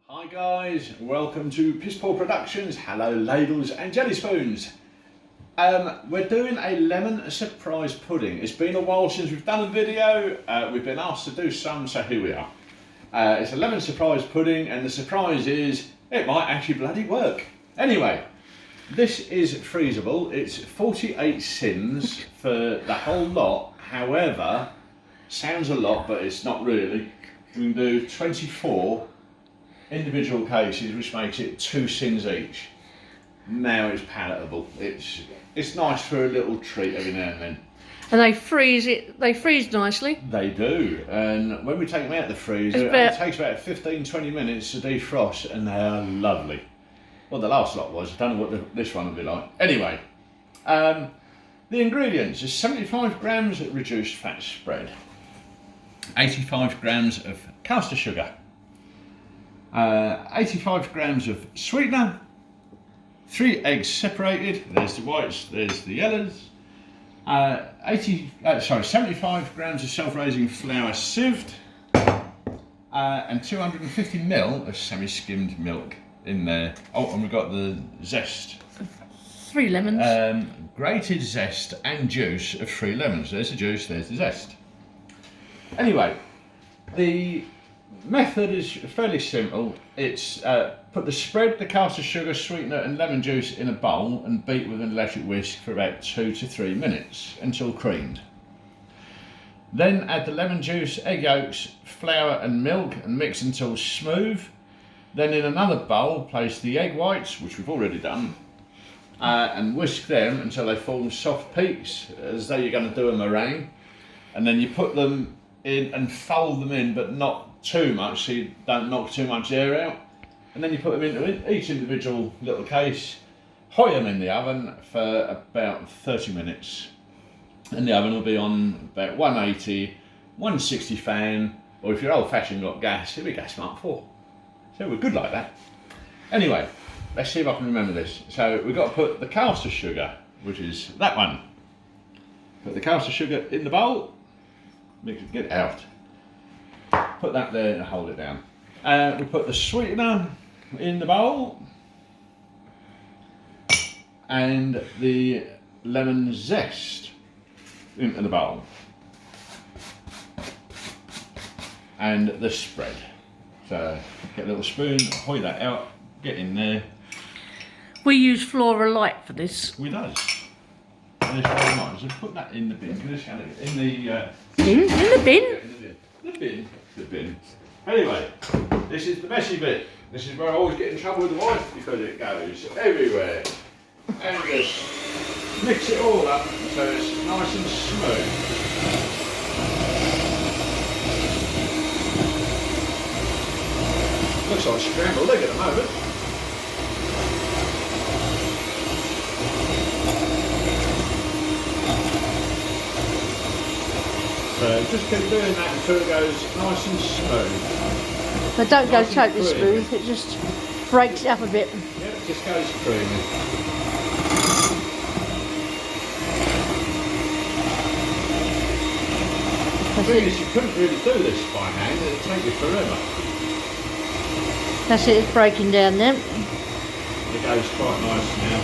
Hi guys, welcome to Piss Poor Productions. Hello ladles and jelly spoons. We're doing a lemon surprise pudding. It's been a while since we've done a video. We've been asked to do some, so here we are. It's a lemon surprise pudding, and the surprise is it might actually bloody work. Anyway, this is freezable. It's 48 syns for the whole lot. However, sounds a lot, but it's not really. We can do 24 individual cases, which makes it 2 syns each. Now it's palatable. It's nice for a little treat every now and then. And they freeze nicely. They do, and when we take them out of the freezer, it takes about 15-20 minutes to defrost, and they are lovely. Well, the last lot was. I don't know what this one will be like. Anyway, the ingredients is 75 grams of reduced fat spread, 85 grams of caster sugar, 85 grams of sweetener, 3 eggs separated, there's the whites, there's the yellows, 75 grams of self-raising flour sieved, and 250 ml of semi-skimmed milk in there. Oh, and we've got the zest. 3 lemons. Grated zest and juice of 3 lemons. There's the juice, there's the zest. Anyway, the method is fairly simple. It's put the spread, the caster sugar, sweetener and lemon juice in a bowl and beat with an electric whisk for about 2 to 3 minutes until creamed. Then add the lemon juice, egg yolks, flour and milk and mix until smooth. Then in another bowl place the egg whites, which we've already done, and whisk them until they form soft peaks, as though you're going to do a meringue. And then you put them in and fold them in, but not too much, so you don't knock too much air out. And then you put them into each individual little case, hoy them in the oven for about 30 minutes. And the oven will be on about 180, 160 fan, or if you're old fashioned got gas, it'll be gas mark 4. So we're good like that. Anyway, let's see if I can remember this. So we've got to put the caster sugar, which is that one. Put the caster sugar in the bowl, mix it, get it out. Put that there and hold it down. We put the sweetener in the bowl and the lemon zest into the bowl and the spread. So get a little spoon, hoy that out, get in there. We use Flora Light for this. We does. And it's very nice. Just put that in the bin. In the bin. The bin. Anyway, this is the messy bit. This is where I always get in trouble with the wife because it goes everywhere. And just mix it all up so it's nice and smooth. Looks like scrambled egg at the moment. So just keep doing that until it goes nice and smooth. But don't go totally smooth, it just breaks it up a bit. Yeah, it just goes creamy. The thing is, you couldn't really do this by hand, it'd take you forever. That's it, it's breaking down then. It goes quite nice now.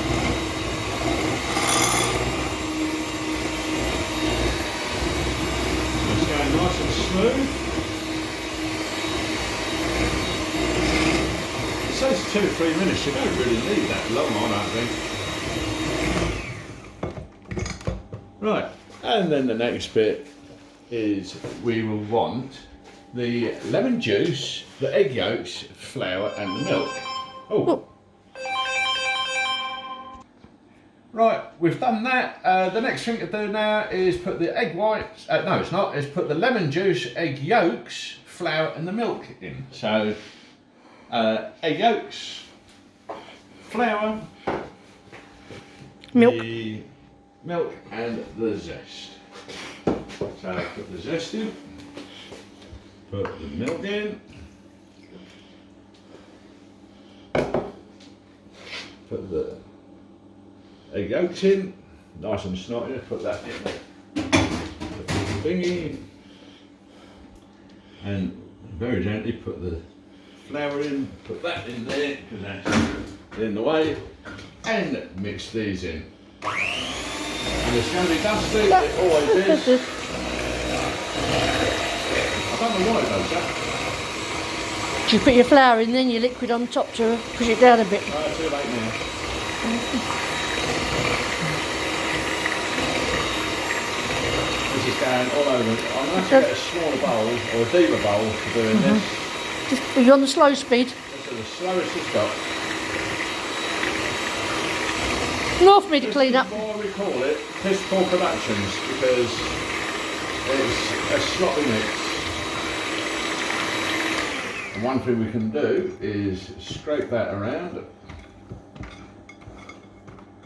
It's going nice and smooth. It says 2 or 3 minutes, you don't really need that long, I don't think. Right, and then the next bit is we will want the lemon juice, the egg yolks, flour and the milk. Oh. Right, we've done that. The next thing to do now is put the egg whites, no it's not, is put the lemon juice, egg yolks, flour and the milk in. So, egg yolks, flour, milk, the milk and the zest. So put the zest in, put the milk in, put the egg yolks in, nice and snotty, put that in the thingy, and very gently put the flour in, put that in there because that's in the way, and mix these in. And it's going to be dusty, it always is. I don't know why it does that. You put your flour in, then your liquid on top to push it down a bit. Oh, too late now. This is going all over. I'm going to have to get a smaller bowl or a deeper bowl for doing this. Just, are you on the slow speed? This is the slowest it's got. Not for me to clean up. This is why we call it Piss Poor Productions, because it's a sloppy mix. And one thing we can do is scrape that around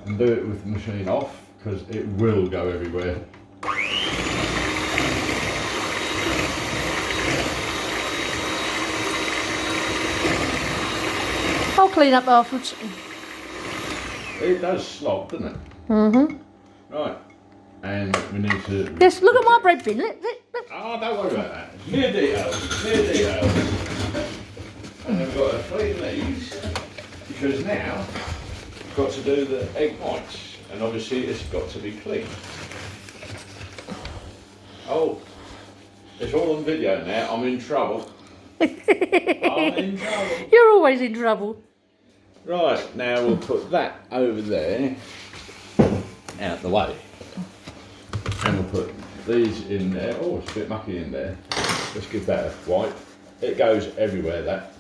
and do it with the machine off, because it will go everywhere. I'll clean up afterwards. It does slop, doesn't it? Right. And we need to... Yes, look at my bread bin. Look. Oh, don't worry about that. Mere details. And I've got to clean these, because now I've got to do the egg whites, and obviously it's got to be clean. Oh, it's all on video now. I'm in trouble. I'm in trouble. You're always in trouble. Right, now we'll put that over there, out the way. And we'll put these in there. Oh, it's a bit mucky in there. Let's give that a wipe. It goes everywhere, that.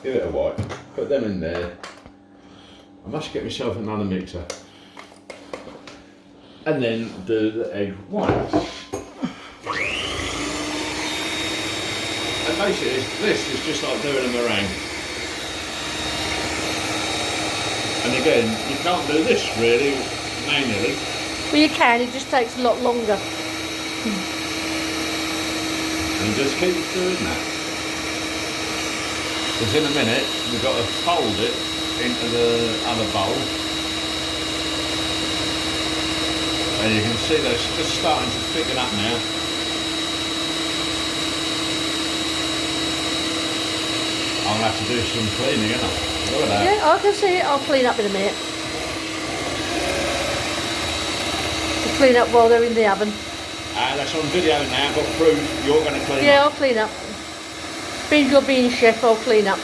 Give it a wipe. Put them in there. I must get myself another mixer. And then do the egg whites. And basically, this is just like doing a meringue. And again, you can't do this really manually. Well, you can, it just takes a lot longer. And just keep doing that. Because in a minute, we've got to fold it into the other bowl. And you can see they're just starting to thicken up now. I'm going to have to do some cleaning, ain't I? Look at that. Yeah, I can see it. I'll clean up in a minute. I'll clean up while they're in the oven. That's on video now, I've got proof you're going to clean Yeah, up. I'll clean up. Being you're being chef, I'll clean up. I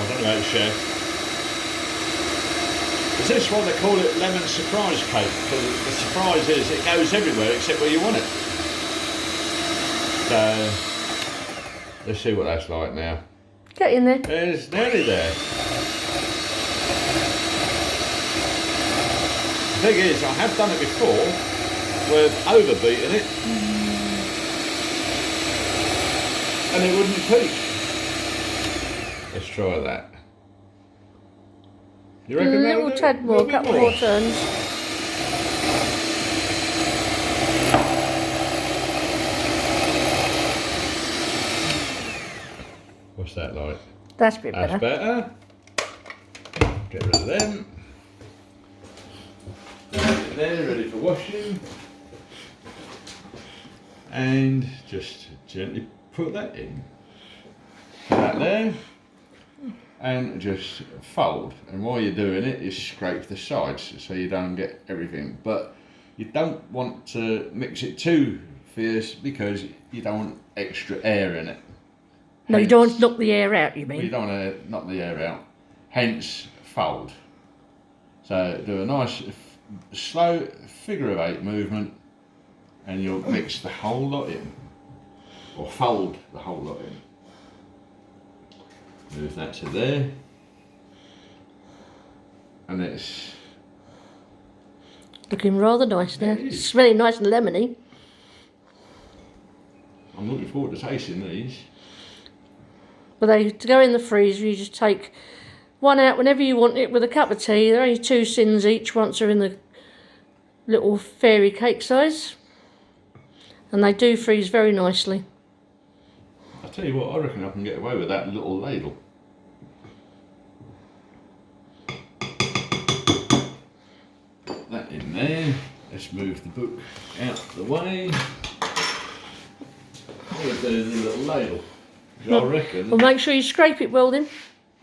don't know about chef. Is this why they call it lemon surprise cake? Because the surprise is it goes everywhere except where you want it. So, let's see what that's like now. Get in there. It's nearly there. The thing is, I have done it before with overbeating it and it wouldn't peak. Let's try that. You reckon A that'll little do? tad more, a couple more turns. What's that like? That's a bit That's better. better. Get rid of them. They're ready for washing. And just gently put that in. Put that there. And just fold. And while you're doing it, you scrape the sides so you don't get everything. But you don't want to mix it too fierce because you don't want extra air in it. No, you don't want to knock the air out, you mean? You don't want to knock the air out. Hence, fold. So do a nice slow figure of 8 movement and you'll mix the whole lot in. Or fold the whole lot in. Move that to there. And it's looking rather nice now. It is. Smelling nice and lemony. I'm looking forward to tasting these. But they to go in the freezer, you just take one out whenever you want it with a cup of tea. They're only 2 syns each once they're in the little fairy cake size. And they do freeze very nicely. I'll tell you what, I reckon I can get away with that little ladle. Put that in there. Let's move the book out of the way. I'm going to do the little ladle. I reckon. Well, make sure you scrape it well then.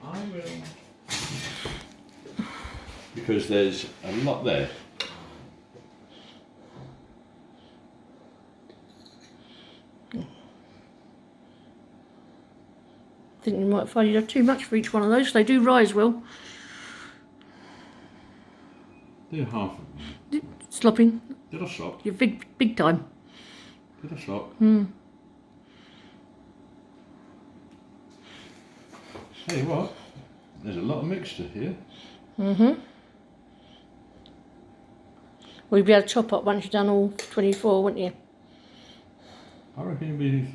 I will. Because there's a lot there. I think you might find you have too much for each one of those. They do rise well. Do half of them. Slopping. Did I slop? You're big time. Did I slop? Tell you what, there's a lot of mixture here. Well, you'd be able to chop up once you've done all 24, wouldn't you? I reckon you'd be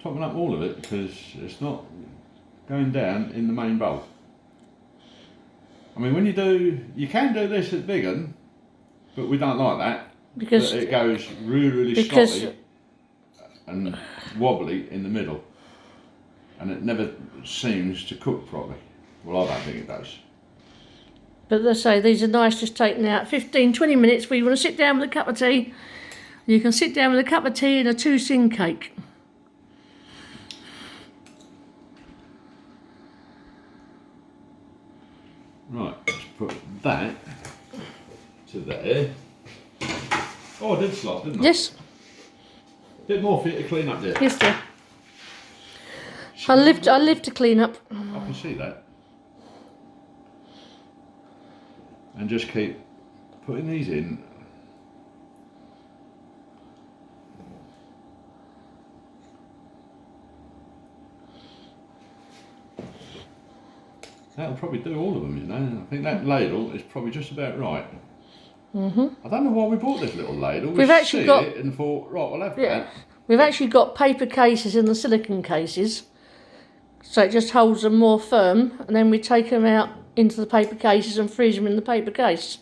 topping up all of it because it's not going down in the main bowl. I mean, when you can do this at big un, but we don't like that Because it goes really sloppy and wobbly in the middle, and it never seems to cook properly. Well, I don't think it does. But they say these are nice, just taken out 15-20 minutes where you want to sit down with a cup of tea. You can sit down with a cup of tea and a 2-sin cake. Right, let's put that to there. Oh, I did slot, didn't I? Yes. Bit more for you to clean up there. Yes, dear. I live to clean up. I can see that. And just keep putting these in. That'll probably do all of them, you know. I think that ladle is probably just about right. I don't know why we bought this little ladle. We've actually got it and thought, right, we'll have that. We've actually got paper cases in the silicone cases, so it just holds them more firm, and then we take them out into the paper cases and freeze them in the paper case.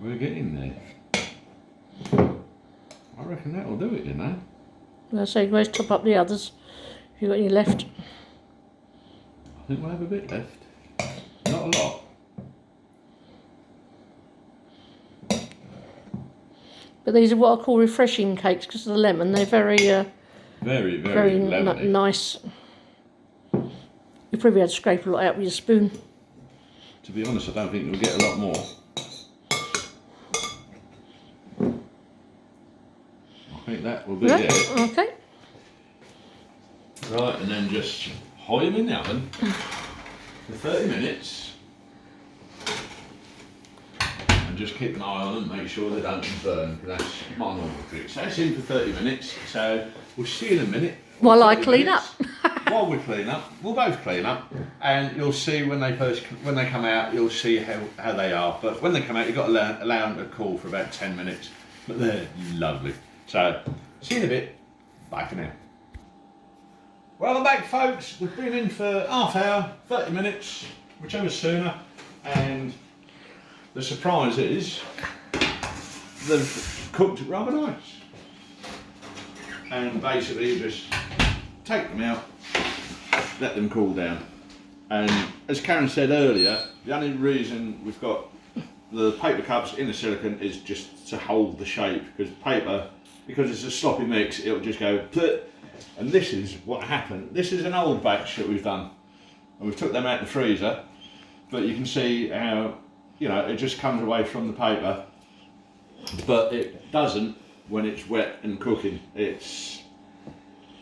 We're getting there. I reckon that'll do it, you know. Well, so you can always top up the others if you've got any left. I think we'll have a bit left. Not a lot. But these are what I call refreshing cakes because of the lemon. They're very Very lemony. nice. You probably had to scrape a lot out with your spoon. To be honest, I don't think we'll get a lot more. I think that will be Right, it. okay. Right, and then just hoy them in the oven for 30 minutes. And just keep an eye on them, make sure they don't burn, because that's my normal trick. So that's in for 30 minutes, so we'll see you in a minute. While I clean up. While we clean up, we'll both clean up, and you'll see when they come out, you'll see how they are. But when they come out, you've got to allow them to cool for about 10 minutes. But they're lovely. So, see you in a bit. Bye for now. Well, I'm back, folks. We've been in for half hour, 30 minutes, whichever's sooner. And the surprise is they've cooked rather nice. And basically, you just take them out, let them cool down. And as Karen said earlier, the only reason we've got the paper cups in the silicone is just to hold the shape, because paper, because it's a sloppy mix, it'll just go plit. And this is what happened. This is an old batch that we've done, and we've took them out the freezer, but you can see how, you know, it just comes away from the paper, but it doesn't when it's wet and cooking. It's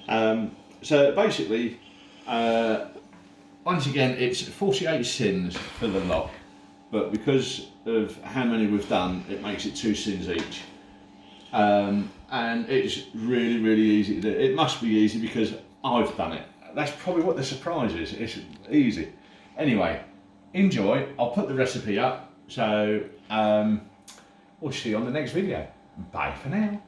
so basically, once again, it's 48 syns for the lot, but because of how many we've done, it makes it 2 syns each. And it's really easy to do. It must be easy because I've done it. That's probably what the surprise is. It's easy. Anyway, enjoy. I'll put the recipe up. So we'll see you on the next video. Bye for now.